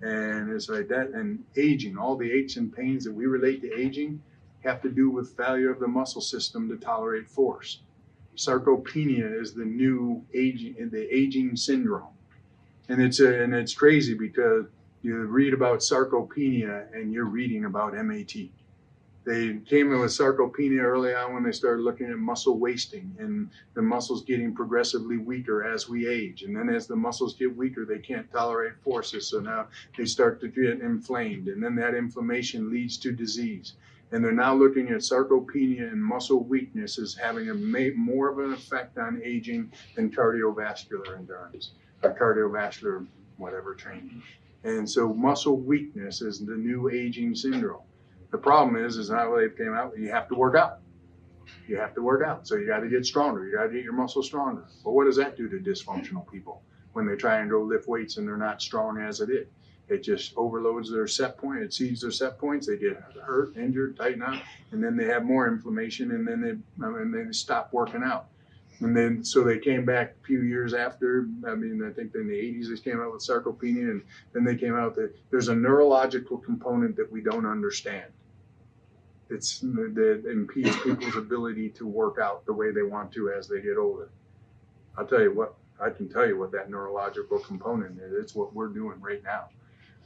And it's like that. And aging, all the aches and pains that we relate to aging have to do with failure of the muscle system to tolerate force. Sarcopenia is the new aging syndrome. And it's crazy because you read about sarcopenia and you're reading about MAT. They came in with sarcopenia early on when they started looking at muscle wasting and the muscles getting progressively weaker as we age. And then as the muscles get weaker, they can't tolerate forces. So now they start to get inflamed. And then that inflammation leads to disease. And they're now looking at sarcopenia and muscle weakness as having more of an effect on aging than cardiovascular endurance or cardiovascular whatever training. And so muscle weakness is the new aging syndrome. The problem is how they came out. You have to work out. You have to work out. So you got to get stronger. You got to get your muscles stronger. But what does that do to dysfunctional people when they try and go lift weights and they're not strong as it is? It just overloads their set point. It exceeds their set points. They get hurt, injured, tighten up, and then they have more inflammation, and then they stop working out. And then so they came back a few years after. I mean, I think in the 80s they came out with sarcopenia, and then they came out that there's a neurological component that we don't understand. That impedes people's ability to work out the way they want to as they get older. I'll tell you what, I can tell you what that neurological component is. It's what we're doing right now.